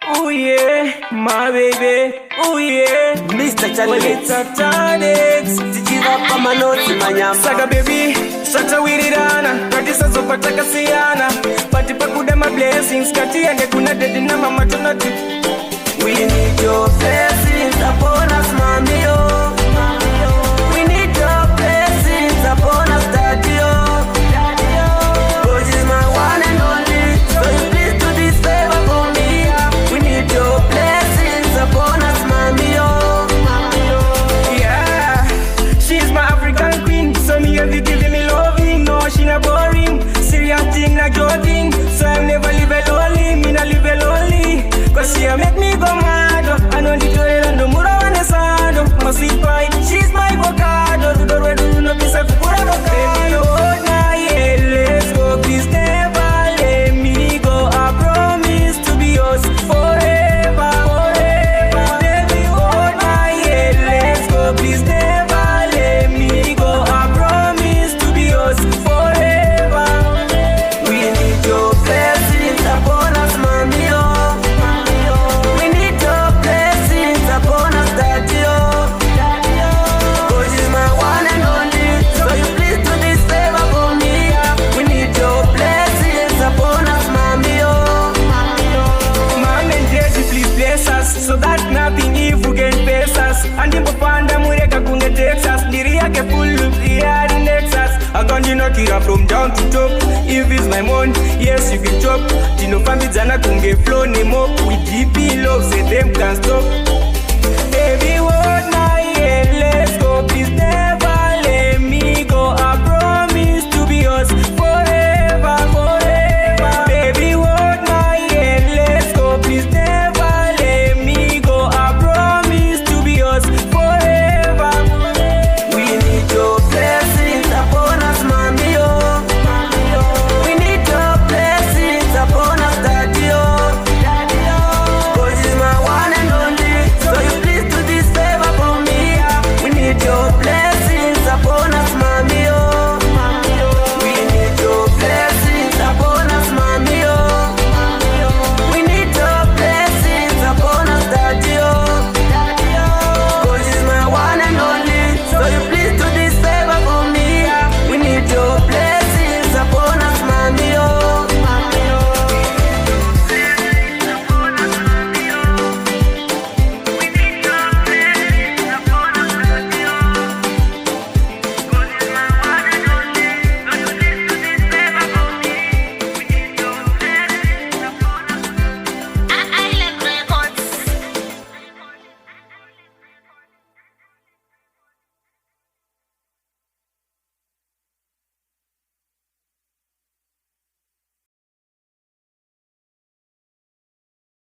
Oh yeah, my baby. Oh yeah, Mr. well Charlienet. it's a Tadex. Tichirapa Manotes Manyama. Saka baby, shata wirirana. Pratisa zopata kasiyana. Pati pakuda my blessings. Kati ande kuna dedi na mama tonati. We need your blessings upon us, mami, oh. We need your blessings upon us, daddy, oh. God is my one and only, so you please do this favor for me. We need your blessings upon us, mami, oh. Yeah, she's my African queen. So me have you giving me loving. No, she not boring. Serious thing, not joking. So I never live alone. Me not live alone. Cause she make me go mad. I know the joy and the mura and the sound. My sweet pie, she's my avocado. Do the way do not be self pura avocado. Oh, nah, yeah, let's go. Please never let me go. I promise to be yours forever, forever. Baby, oh, nah, yeah, let's go. Please never let me go. I promise to be yours forever. We need your blessings upon us, mami, oh. We need your blessings upon us, daddy, oh. God is my one and only, so you please do this favor for me. We need your blessings upon us, mami, oh. Mom and daddy, please bless us so that nothing evil can face us. And in Popanda, Mureka Kunga, Texas, Niriake full of the air in Texas. I can't knock it up from down to top. If it's my money, yes, you can chop. Tino Famizana Kunge flow name up with DP love, say them can't stop.